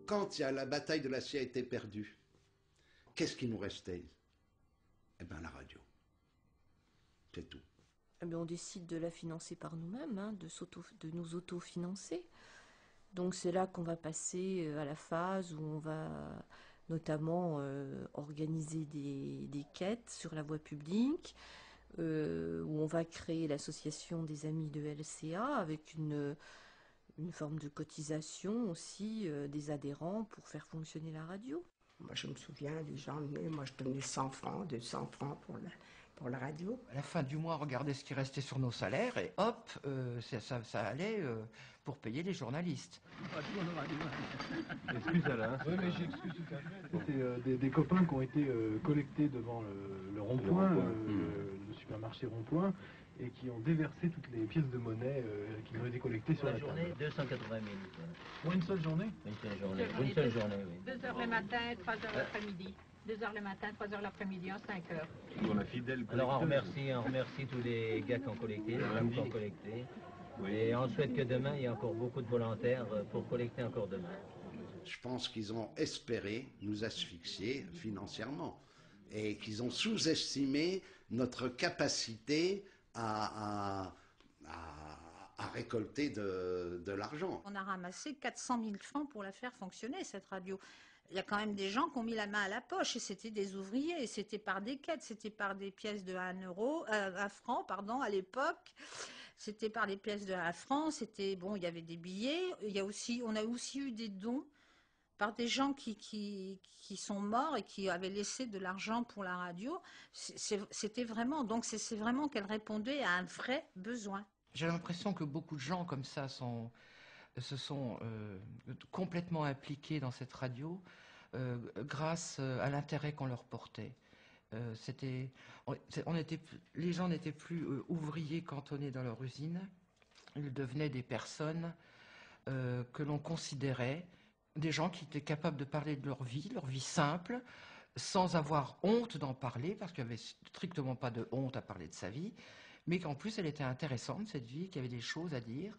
Quand la bataille de l'acier a été perdue, qu'est-ce qui nous restait? Eh bien, la radio. C'est tout. Eh bien, on décide de la financer par nous-mêmes, hein, de nous autofinancer. Donc c'est là qu'on va passer à la phase où on va notamment organiser des quêtes sur la voie publique, où on va créer l'association des amis de LCA avec une forme de cotisation aussi des adhérents pour faire fonctionner la radio. Moi, je me souviens, les gens venaient, moi je donnais 100 francs, 200 francs pour la radio. À la fin du mois, regardez ce qui restait sur nos salaires et hop, ça allait pour payer les journalistes. Excuse Alain. Oui, mais j'excuse tout à fait. C'était des copains qui ont été collectés devant le rond-point, le supermarché rond-point. et qui ont déversé toutes les pièces de monnaie qui ont été collectées sur la journée, table. 280 000. Pour une seule journée? Une seule journée. Une seule journée, oui. 2 heures le matin, 3 heures l'après-midi. 2 heures le matin, 3 heures l'après-midi, en 5 heures. Pour la fidèle alors on remercie tous les gars qui ont collecté, les femmes qui ont collecté. Oui. Et on souhaite que demain, il y ait encore beaucoup de volontaires pour collecter encore demain. Je pense qu'ils ont espéré nous asphyxier financièrement et qu'ils ont sous-estimé notre capacité à récolter de l'argent. On a ramassé 400 000 francs pour la faire fonctionner, cette radio. Il y a quand même des gens qui ont mis la main à la poche, et c'était des ouvriers, et c'était par des quêtes, c'était par des pièces de 1 franc, à l'époque. C'était par des pièces de 1 franc, c'était, bon, il y avait des billets, on a aussi eu des dons par des gens qui sont morts et qui avaient laissé de l'argent pour la radio. C'était vraiment, donc c'est vraiment qu'elle répondait à un vrai besoin. J'ai l'impression que beaucoup de gens comme ça se sont complètement impliqués dans cette radio grâce à l'intérêt qu'on leur portait. Les gens n'étaient plus ouvriers cantonnés dans leur usine, ils devenaient des personnes que l'on considérait, des gens qui étaient capables de parler de leur vie simple, sans avoir honte d'en parler, parce qu'il n'y avait strictement pas de honte à parler de sa vie, mais qu'en plus elle était intéressante, cette vie, qu'il y avait des choses à dire,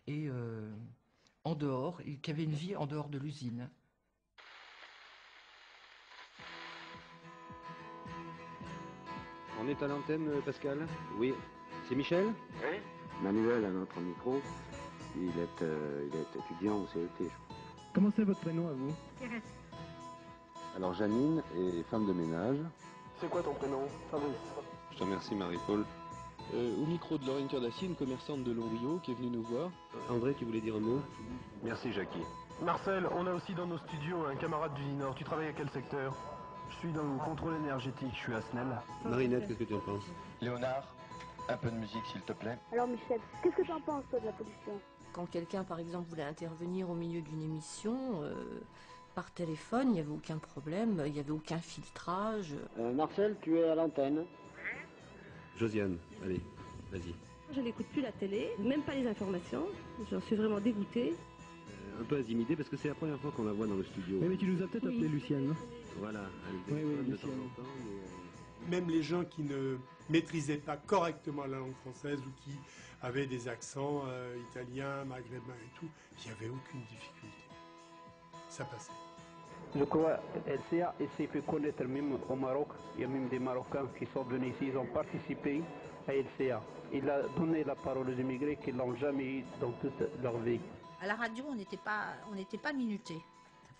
et en dehors, qu'il y avait une vie en dehors de l'usine. On est à l'antenne, Pascal? Oui. C'est Michel? Oui. Manuel à notre micro. Il est étudiant au CET, je crois. Comment c'est votre prénom à vous? Thérèse. Alors Janine est femme de ménage. C'est quoi ton prénom? Fabrice. Je te remercie, Marie-Paul. Au micro de Lorraine Cordassier, une commerçante de Longriot qui est venue nous voir. André, tu voulais dire un mot? Merci, Jackie. Marcel, on a aussi dans nos studios un camarade d'usineur. Tu travailles à quel secteur? Je suis dans le contrôle énergétique, je suis à Snell. Marinette, qu'est-ce que tu en penses? Léonard, un peu de musique s'il te plaît. Alors Michel, qu'est-ce que tu en penses toi de la pollution? Quand quelqu'un, par exemple, voulait intervenir au milieu d'une émission, par téléphone, il n'y avait aucun problème, il n'y avait aucun filtrage. Marcel, tu es à l'antenne. Josiane, allez, vas-y. Je n'écoute plus la télé, même pas les informations. J'en suis vraiment dégoûtée. Un peu intimidée parce que c'est la première fois qu'on la voit dans le studio. Oui, mais tu nous as peut-être appelé Lucienne, non? Voilà, elle oui, téléphone de Lucienne. temps en temps. Même les gens qui ne maîtrisaient pas correctement la langue française ou qui avaient des accents italiens, maghrébins et tout, il n'y avait aucune difficulté. Ça passait. Je crois LCA s'est fait connaître même au Maroc. Il y a même des Marocains qui sont venus ici, ils ont participé à LCA. Il a donné la parole aux immigrés qui ne l'ont jamais eu dans toute leur vie. À la radio, on n'était pas minuté.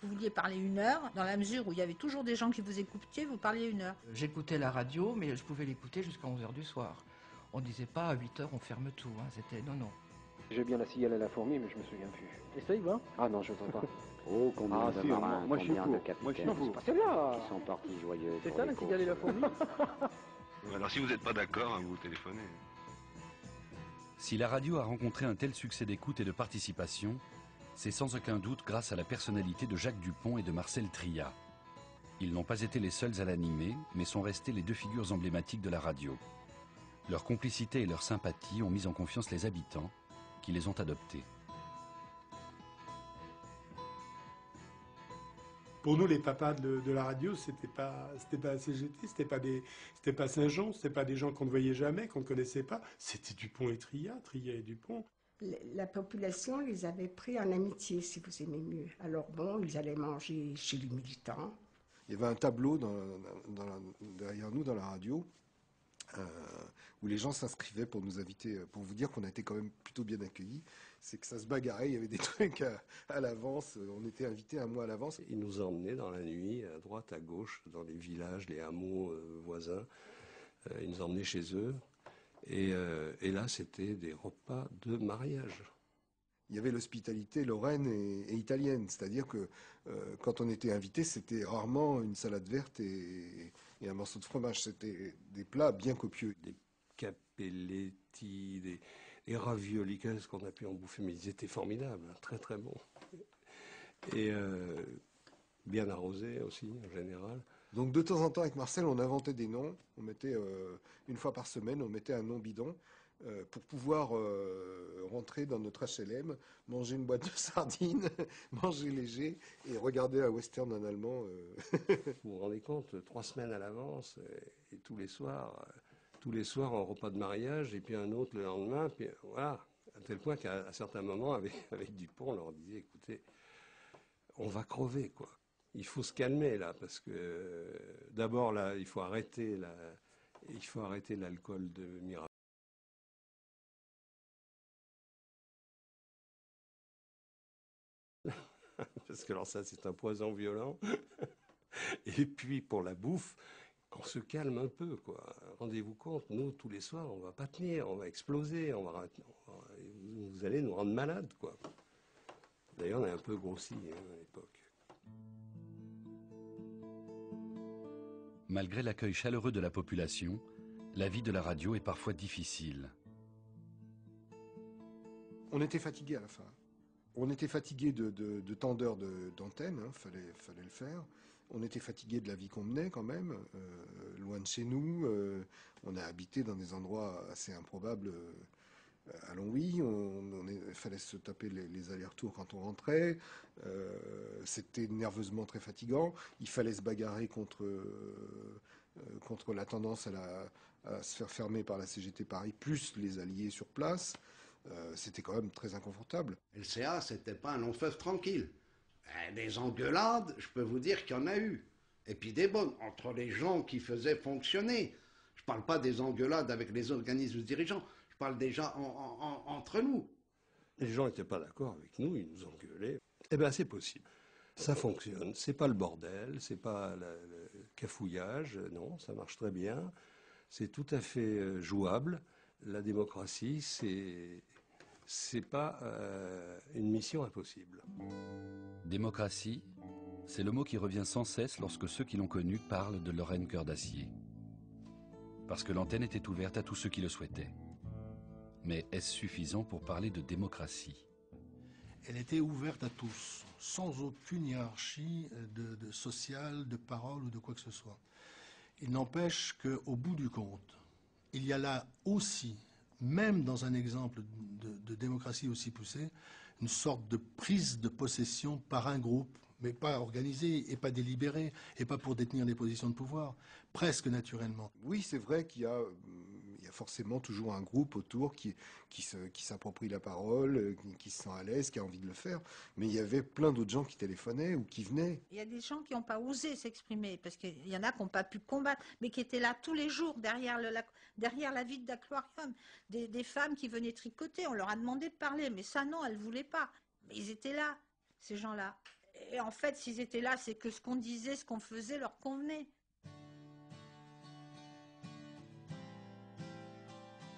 Vous vouliez parler 1 heure, dans la mesure où il y avait toujours des gens qui vous écoutaient, vous parliez 1 heure. J'écoutais la radio, mais je pouvais l'écouter jusqu'à 11h du soir. On ne disait pas à 8h on ferme tout, hein. C'était non. J'ai bien la cigale à la fourmi, mais je me souviens plus. Essaye, va. Ah non, je ne sais pas. Oh, combien de marins, moi je suis combien pour. de capitaines Moi je suis pour. C'est là. qui sont partis joyeux. C'est pour ça les la cigale et la fourmi? Alors si vous n'êtes pas d'accord, vous téléphonez. Si la radio a rencontré un tel succès d'écoute et de participation, c'est sans aucun doute grâce à la personnalité de Jacques Dupont et de Marcel Trillat. Ils n'ont pas été les seuls à l'animer, mais sont restés les 2 figures emblématiques de la radio. Leur complicité et leur sympathie ont mis en confiance les habitants, qui les ont adoptés. Pour nous, les papas de la radio, c'était pas CGT, c'était pas Saint-Jean, c'était pas des gens qu'on ne voyait jamais, qu'on ne connaissait pas. C'était Dupont et Trillat et Dupont. La population les avait pris en amitié, si vous aimez mieux. Alors bon, ils allaient manger chez les militants. Il y avait un tableau derrière nous dans la radio où les gens s'inscrivaient pour nous inviter, pour vous dire qu'on a été quand même plutôt bien accueillis. C'est que ça se bagarrait, il y avait des trucs à l'avance, on était invités 1 mois à l'avance. Ils nous emmenaient dans la nuit, à droite, à gauche, dans les villages, les hameaux voisins. Ils nous emmenaient chez eux. Et là, c'était des repas de mariage. Il y avait l'hospitalité lorraine et italienne, c'est-à-dire que quand on était invité, c'était rarement une salade verte et un morceau de fromage. C'était des plats bien copieux. Des capelletti, des raviolis, qu'est-ce qu'on a pu en bouffer, mais ils étaient formidables, très très bons. Et bien arrosés aussi, en général. Donc de temps en temps, avec Marcel, on inventait des noms. On mettait, 1 fois par semaine, on mettait un nom bidon. pour pouvoir rentrer dans notre HLM, manger une boîte de sardines, manger léger et regarder un western en allemand. Vous vous rendez compte, 3 semaines à l'avance et tous les soirs un repas de mariage et puis un autre le lendemain, puis voilà. À tel point qu'à certains moments, avec Dupont, on leur disait, écoutez, on va crever, quoi. Il faut se calmer, là, parce que d'abord, là, il faut arrêter l'alcool de Mirabeau. Parce que alors ça, c'est un poison violent. Et puis, pour la bouffe, qu'on se calme un peu, quoi. Rendez-vous compte, nous, tous les soirs, on va pas tenir, on va exploser, vous allez nous rendre malades, quoi. D'ailleurs, on est un peu grossi à l'époque. Malgré l'accueil chaleureux de la population, la vie de la radio est parfois difficile. On était fatigués à la fin. On était fatigués de tant d'heures d'antenne, fallait le faire. On était fatigués de la vie qu'on menait quand même, loin de chez nous. On a habité dans des endroits assez improbables à Longwy. Il fallait se taper les allers-retours quand on rentrait. C'était nerveusement très fatigant. Il fallait se bagarrer contre la tendance à se faire fermer par la CGT Paris, plus les alliés sur place. C'était quand même très inconfortable. LCA, c'était pas un long fleuve tranquille. Des engueulades, je peux vous dire qu'il y en a eu. Et puis des bonnes, entre les gens qui faisaient fonctionner. Je ne parle pas des engueulades avec les organismes dirigeants, je parle déjà entre nous. Les gens n'étaient pas d'accord avec nous, ils nous engueulaient. Eh bien, c'est possible. Ça fonctionne. C'est pas le bordel, c'est pas le cafouillage. Non, ça marche très bien. C'est tout à fait jouable. La démocratie, c'est pas une mission impossible. Démocratie, c'est le mot qui revient sans cesse lorsque ceux qui l'ont connu parlent de Lorraine Cœur d'Acier. Parce que l'antenne était ouverte à tous ceux qui le souhaitaient. Mais est-ce suffisant pour parler de démocratie ? Elle était ouverte à tous, sans aucune hiérarchie de sociale, de parole ou de quoi que ce soit. Il n'empêche qu'au bout du compte, il y a là aussi, même dans un exemple de démocratie aussi poussée, une sorte de prise de possession par un groupe, mais pas organisé et pas délibéré, et pas pour détenir des positions de pouvoir, presque naturellement. Oui, c'est vrai qu'il y a forcément toujours un groupe autour qui s'approprie la parole, qui se sent à l'aise, qui a envie de le faire. Mais il y avait plein d'autres gens qui téléphonaient ou qui venaient. Il y a des gens qui n'ont pas osé s'exprimer, parce qu'il y en a qui n'ont pas pu combattre, mais qui étaient là tous les jours derrière la vitre d'aquarium. Des femmes qui venaient tricoter, on leur a demandé de parler, mais ça non, elles ne voulaient pas. Mais ils étaient là, ces gens-là. Et en fait, s'ils étaient là, c'est que ce qu'on disait, ce qu'on faisait leur convenait.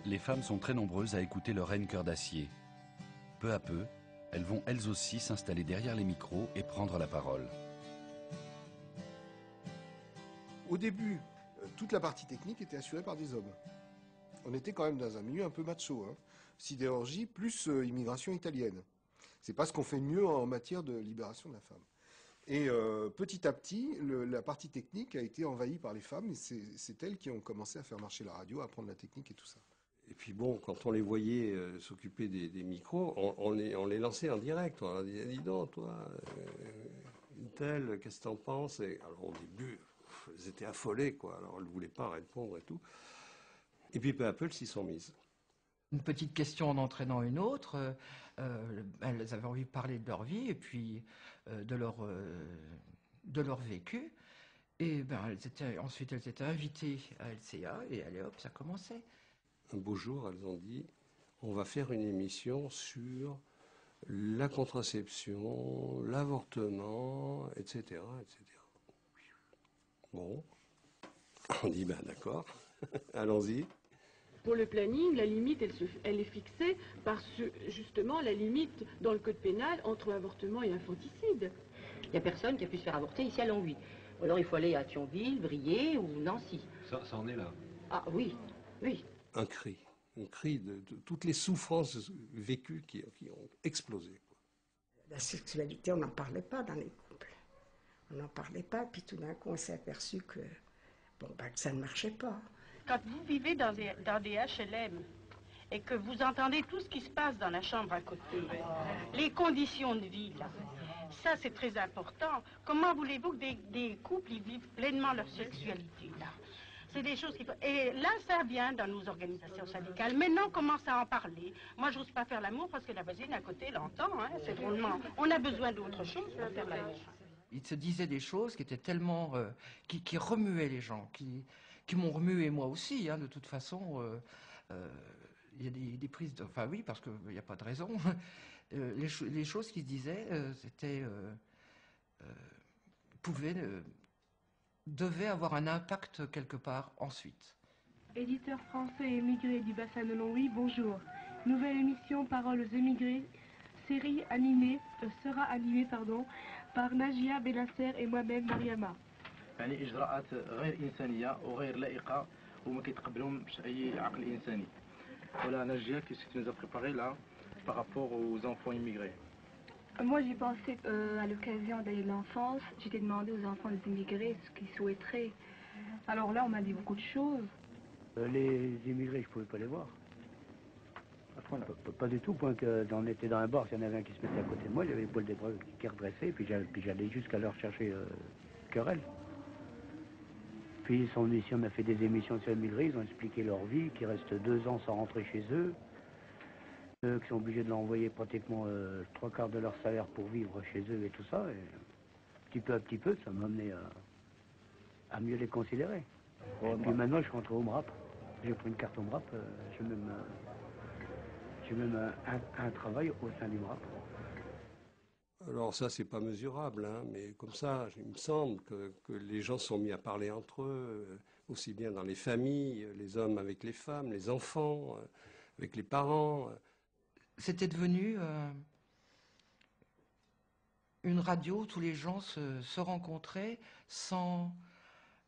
Les femmes sont très nombreuses à écouter Lorraine Cœur d'Acier. Peu à peu, elles vont elles aussi s'installer derrière les micros et prendre la parole. Au début, toute la partie technique était assurée par des hommes. On était quand même dans un milieu un peu macho, hein. Sidérurgie plus immigration italienne. C'est pas ce qu'on fait de mieux en matière de libération de la femme. Et petit à petit, la partie technique a été envahie par les femmes, et c'est elles qui ont commencé à faire marcher la radio, à apprendre la technique et tout ça. Et puis bon, quand on les voyait s'occuper des micros, on les lançait en direct. On leur disait, dis donc, toi, une telle, qu'est-ce que t'en penses? Et alors au début, elles étaient affolées, quoi. Alors elles ne voulaient pas répondre et tout. Et puis peu à peu, elles s'y sont mises. Une petite question en entraînant une autre. Elles avaient envie de parler de leur vie et puis de leur vécu. Et ensuite, elles étaient invitées à LCA et allez hop, ça commençait. Un beau jour, elles ont dit, on va faire une émission sur la contraception, l'avortement, etc., etc. Bon, on dit, ben d'accord, allons-y. Pour le planning, la limite, elle est fixée par justement la limite dans le code pénal entre avortement et infanticide. Il n'y a personne qui a pu se faire avorter ici à Longwy. Alors il faut aller à Thionville, Briey ou Nancy. Ça en est là. Ah oui, oui. Un cri de toutes les souffrances vécues qui ont explosé. La sexualité, on n'en parlait pas dans les couples. On n'en parlait pas, puis tout d'un coup, on s'est aperçu que ça ne marchait pas. Quand vous vivez dans des HLM et que vous entendez tout ce qui se passe dans la chambre à côté, les conditions de vie, là, ça c'est très important. Comment voulez-vous que des couples ils vivent pleinement leur sexualité, là? C'est des choses qui... Et là, ça vient dans nos organisations syndicales. Maintenant, on commence à en parler. Moi, je n'ose pas faire l'amour parce que la voisine à côté l'entend. Hein, c'est drôlement... On a besoin d'autre chose pour faire l'amour. Il se disait des choses qui étaient tellement... qui remuaient les gens, qui m'ont remué moi aussi, hein, de toute façon. Il y a des prises de... Enfin oui, parce qu'il n'y a pas de raison. Les choses qu'il disait, c'était... devait avoir un impact quelque part ensuite. Éditeur français émigré du bassin de Longwy, bonjour. Nouvelle émission Paroles aux émigrés, série animée, sera animée par Najia Belasser et moi-même Mariama. يعني إجراءات غير إنسانية وغير لائقة وما كيتقبلهمش أي عقل إنساني. Voilà Najia, qu'est-ce que tu nous as préparé là par rapport aux enfants immigrés? Moi, j'ai pensé à l'occasion d'aller de l'enfance, j'étais demandé aux enfants des immigrés ce qu'ils souhaiteraient. Alors là, on m'a dit beaucoup de choses. Les immigrés, je ne pouvais pas les voir. Pas du tout, point que on était dans un bar, s'il y en avait un qui se mettait à côté de moi, j'avais l'épaule qui redressait, puis j'allais jusqu'à leur chercher querelle. Puis ils sont venus ici, on a fait des émissions sur les immigrés, ils ont expliqué leur vie, qu'ils restent 2 ans sans rentrer chez eux, qui sont obligés de leur envoyer pratiquement 3/4 de leur salaire pour vivre chez eux et tout ça. Et petit peu, ça m'a amené à mieux les considérer. Et puis maintenant, je suis rentré au MRAP. J'ai pris une carte au MRAP, j'ai même un travail au sein du MRAP. Alors ça, c'est pas mesurable, hein, mais comme ça, il me semble que les gens sont mis à parler entre eux, aussi bien dans les familles, les hommes avec les femmes, les enfants, avec les parents. C'était devenu une radio où tous les gens se rencontraient sans...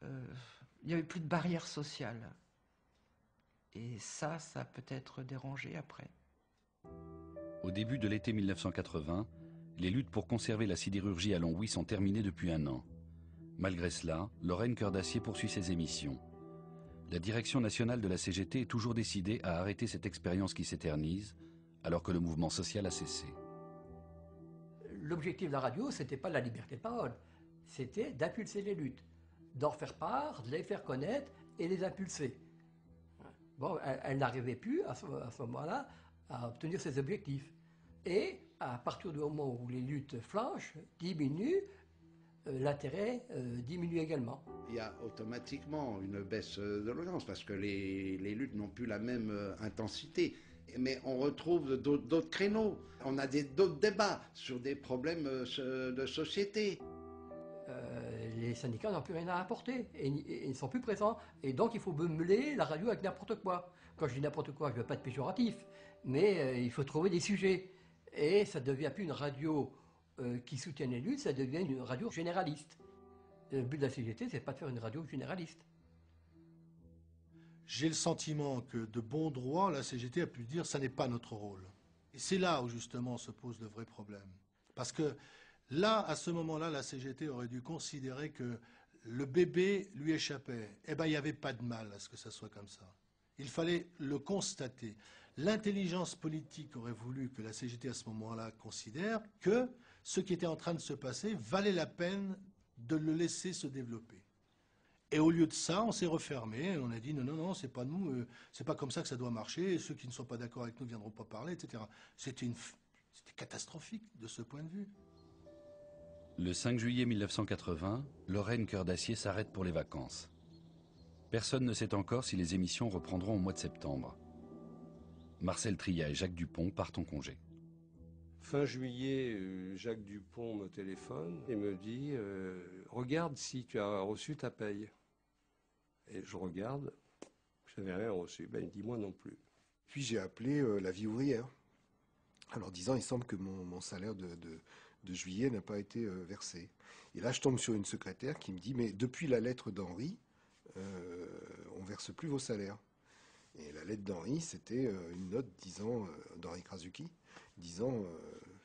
il n'y avait plus de barrière sociale. Et ça peut-être dérangé après. Au début de l'été 1980, les luttes pour conserver la sidérurgie à Longwy sont terminées depuis 1 an. Malgré cela, Lorraine Cœur d'Acier poursuit ses émissions. La direction nationale de la CGT est toujours décidée à arrêter cette expérience qui s'éternise, alors que le mouvement social a cessé. L'objectif de la radio, ce n'était pas la liberté de parole, c'était d'impulser les luttes, d'en faire part, de les faire connaître et les impulser. Bon, elle n'arrivait plus à ce moment-là à obtenir ses objectifs. Et à partir du moment où les luttes flanchent, diminuent, l'intérêt diminue également. Il y a automatiquement une baisse de l'audience parce que les luttes n'ont plus la même intensité. Mais on retrouve d'autres créneaux. On a d'autres débats sur des problèmes de société. Les syndicats n'ont plus rien à apporter et ils ne sont plus présents. Et donc il faut meubler la radio avec n'importe quoi. Quand je dis n'importe quoi, je ne veux pas être péjoratif, mais il faut trouver des sujets. Et ça ne devient plus une radio qui soutient les luttes, ça devient une radio généraliste. Le but de la CGT, ce n'est pas de faire une radio généraliste. J'ai le sentiment que de bon droit, la CGT a pu dire ça n'est pas notre rôle. Et c'est là où justement se pose le vrai problème. Parce que là, à ce moment-là, la CGT aurait dû considérer que le bébé lui échappait. Eh bien, il n'y avait pas de mal à ce que ça soit comme ça. Il fallait le constater. L'intelligence politique aurait voulu que la CGT à ce moment-là considère que ce qui était en train de se passer valait la peine de le laisser se développer. Et au lieu de ça, on s'est refermé, on a dit non, c'est pas nous, c'est pas comme ça que ça doit marcher, et ceux qui ne sont pas d'accord avec nous ne viendront pas parler, etc. C'était catastrophique de ce point de vue. Le 5 juillet 1980, Lorraine Cœur d'Acier s'arrête pour les vacances. Personne ne sait encore si les émissions reprendront au mois de septembre. Marcel Trillat et Jacques Dupont partent en congé. Fin juillet, Jacques Dupont me téléphone et me dit « Regarde si tu as reçu ta paye ». Et je regarde, je n'avais rien reçu. Ben, il dit « Moi non plus ». Puis j'ai appelé la Vie ouvrière, en leur disant « Il semble que mon salaire de juillet n'a pas été versé ». Et là, je tombe sur une secrétaire qui me dit « Mais depuis la lettre d'Henri, on ne verse plus vos salaires ». Et la lettre d'Henri, c'était une note disant, d'Henri Krasuki, disant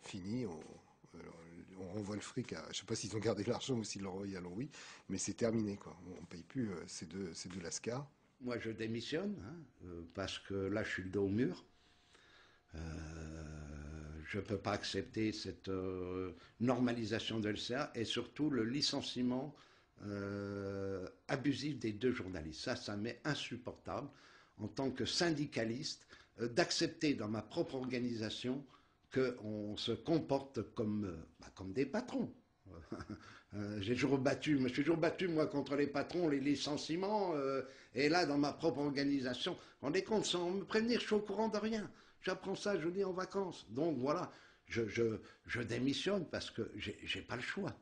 fini, on renvoie le fric à... Je ne sais pas s'ils ont gardé l'argent ou s'ils l'ont renvoyé à Longwy, mais c'est terminé, quoi. On ne paye plus ces deux lascars. moi je démissionne, hein, parce que là je suis le dos au mur. Je ne peux pas accepter cette normalisation de LCA et surtout le licenciement abusif des 2 journalistes. Ça m'est insupportable en tant que syndicaliste d'accepter dans ma propre organisation qu'on se comporte comme des patrons. Je me suis toujours battu moi contre les patrons, les licenciements, et là dans ma propre organisation, vous vous rendez compte, sans me prévenir, je suis au courant de rien. J'apprends ça, je dis en vacances. Donc voilà, je démissionne parce que j'ai pas le choix.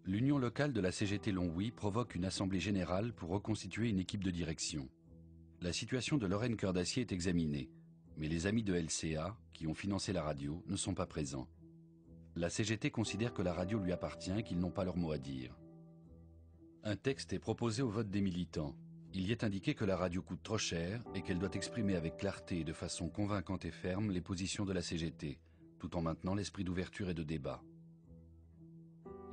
L'union locale de la CGT Longwy provoque une assemblée générale pour reconstituer une équipe de direction. La situation de Lorraine Cœur d'Acier est examinée, mais les amis de LCA, qui ont financé la radio, ne sont pas présents. La CGT considère que la radio lui appartient et qu'ils n'ont pas leur mot à dire. Un texte est proposé au vote des militants. Il y est indiqué que la radio coûte trop cher et qu'elle doit exprimer avec clarté et de façon convaincante et ferme les positions de la CGT, tout en maintenant l'esprit d'ouverture et de débat.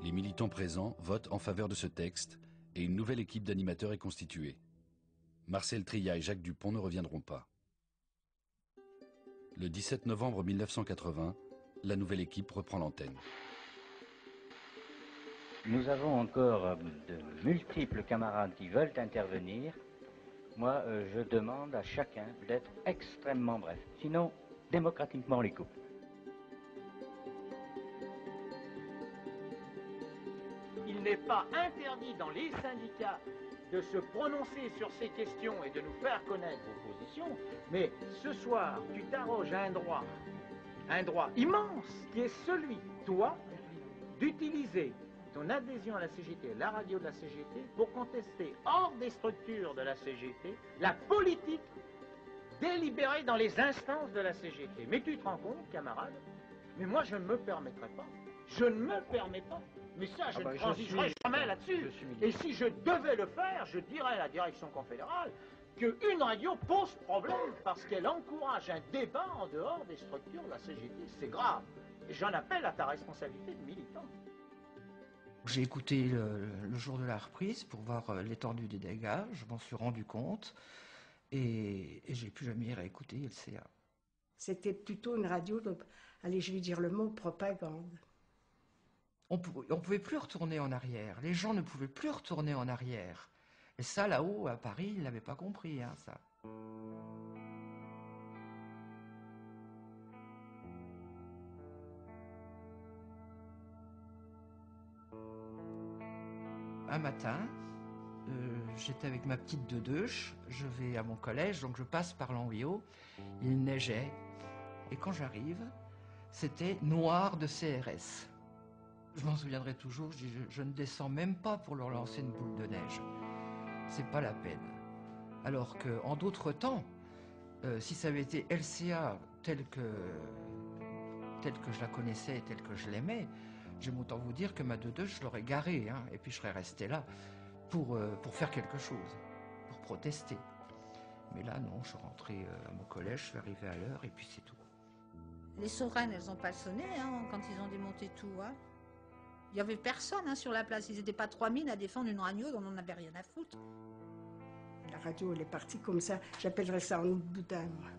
Les militants présents votent en faveur de ce texte et une nouvelle équipe d'animateurs est constituée. Marcel Trillat et Jacques Dupont ne reviendront pas. Le 17 novembre 1980, la nouvelle équipe reprend l'antenne. Nous avons encore de multiples camarades qui veulent intervenir. Moi, je demande à chacun d'être extrêmement bref. Sinon, démocratiquement, on les coupe. Il n'est pas interdit dans les syndicats de se prononcer sur ces questions et de nous faire connaître vos positions, mais ce soir, tu t'arroges un droit immense, qui est celui, toi, d'utiliser ton adhésion à la CGT, la radio de la CGT, pour contester hors des structures de la CGT la politique délibérée dans les instances de la CGT. Mais tu te rends compte, camarade, mais moi je ne me permettrai pas. Je ne me permets pas. Mais ça, je ne transigerai jamais là-dessus. Et si je devais le faire, je dirais à la direction confédérale qu'une radio pose problème parce qu'elle encourage un débat en dehors des structures de la CGT. C'est grave. Et j'en appelle à ta responsabilité de militant. J'ai écouté le jour de la reprise pour voir l'étendue des dégâts, je m'en suis rendu compte et j'ai plus jamais réécouté LCA. C'était plutôt une radio de, allez, je vais dire le mot, propagande. On pouvait plus retourner en arrière, les gens ne pouvaient plus retourner en arrière. Et ça, là-haut, à Paris, ils n'avaient pas compris, hein, ça. Un matin, j'étais avec ma petite Dedeuche, je vais à mon collège, donc je passe par l'Enviau, il neigeait, et quand j'arrive, c'était noir de CRS. Je m'en souviendrai toujours, je ne descends même pas pour leur lancer une boule de neige. C'est pas la peine. Alors qu'en d'autres temps, si ça avait été LCA telle que je la connaissais et telle que je l'aimais, j'aime autant vous dire que ma Dedeuche, je l'aurais garée, hein, et puis je serais resté là pour faire quelque chose, pour protester. Mais là, non, je suis rentré à mon collège, je suis arrivé à l'heure, et puis c'est tout. Les sirènes, elles n'ont pas sonné hein, quand ils ont démonté tout. Hein. Il n'y avait personne hein, sur la place. Ils n'étaient pas 3000 à défendre une radio dont on n'avait rien à foutre. La radio, elle est partie comme ça. J'appellerais ça en août boudin, moi.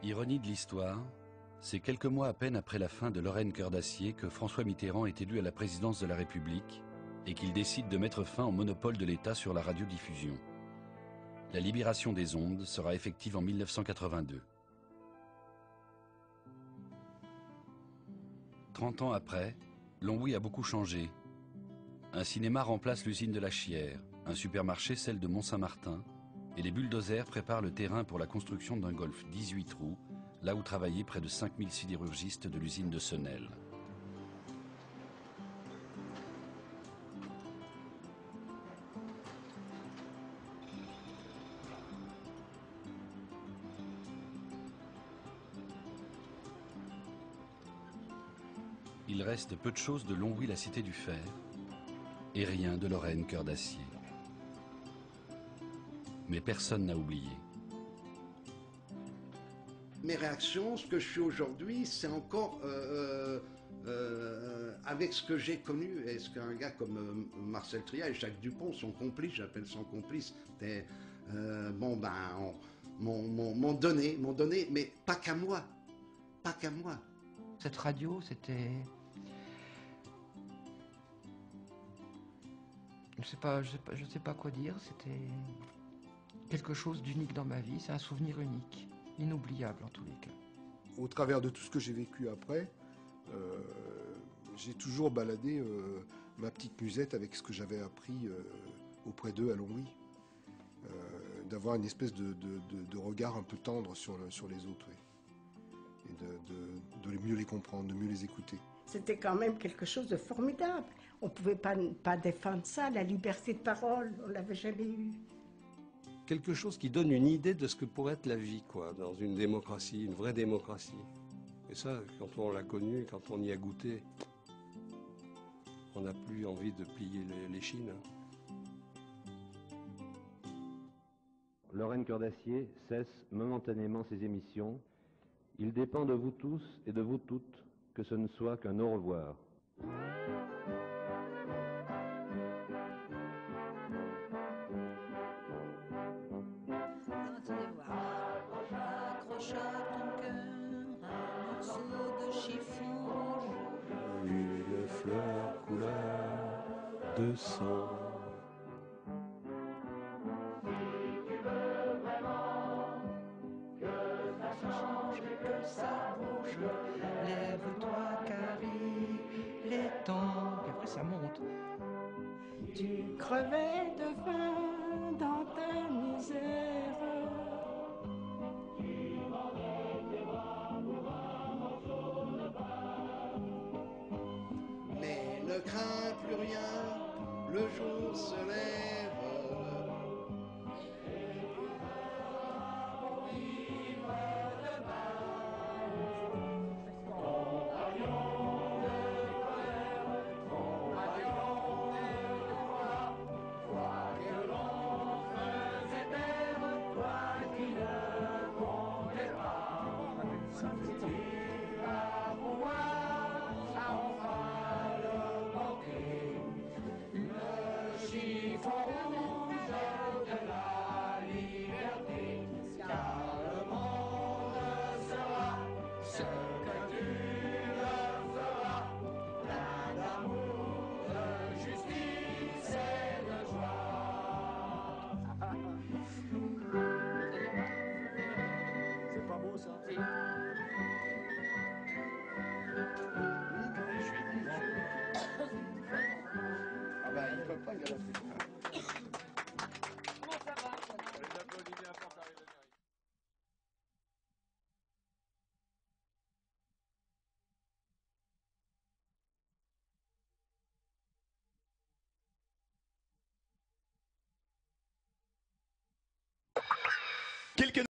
Ironie de l'histoire, c'est quelques mois à peine après la fin de Lorraine Cœur d'Acier que François Mitterrand est élu à la présidence de la République et qu'il décide de mettre fin au monopole de l'État sur la radiodiffusion. La libération des ondes sera effective en 1982. 30 ans après, Longwy a beaucoup changé. Un cinéma remplace l'usine de la Chière, un supermarché celle de Mont-Saint-Martin, et les bulldozers préparent le terrain pour la construction d'un Golf 18 roues, là où travaillaient près de 5000 sidérurgistes de l'usine de Senel. Il reste peu de choses de Longwy, la cité du fer, et rien de Lorraine Cœur d'Acier. Mais personne n'a oublié. mes réactions, ce que je suis aujourd'hui, c'est encore avec ce que j'ai connu. Est-ce qu'un gars comme Marcel Tria et Jacques Dupont, son complice, j'appelle son complice, m'ont donné, mais pas qu'à moi. Pas qu'à moi. Cette radio, c'était... Je sais pas quoi dire, c'était quelque chose d'unique dans ma vie, c'est un souvenir unique, inoubliable en tous les cas. Au travers de tout ce que j'ai vécu après, j'ai toujours baladé ma petite musette avec ce que j'avais appris auprès d'eux à Longwy. D'avoir une espèce de regard un peu tendre sur les autres, oui. Et de mieux les comprendre, de mieux les écouter. C'était quand même quelque chose de formidable. On ne pouvait pas défendre ça, la liberté de parole, on ne l'avait jamais eue. Quelque chose qui donne une idée de ce que pourrait être la vie, quoi, dans une démocratie, une vraie démocratie. Et ça, quand on l'a connu, quand on y a goûté, on n'a plus envie de plier les chines. Lorraine Cœur d'Acier cesse momentanément ses émissions. Il dépend de vous tous et de vous toutes que ce ne soit qu'un au revoir. Attendez voir. Accroche à ton cœur un morceau de chiffon rouge. Une fleur couleur de sang. Lève-toi, Carrie, les temps. Et après, ça monte. Tu crevais de faim dans ta misère. Mais ne crains plus rien, le jour se lève. C'est pas beau ça? Ah ben, il ne peut pas y aller. Quelques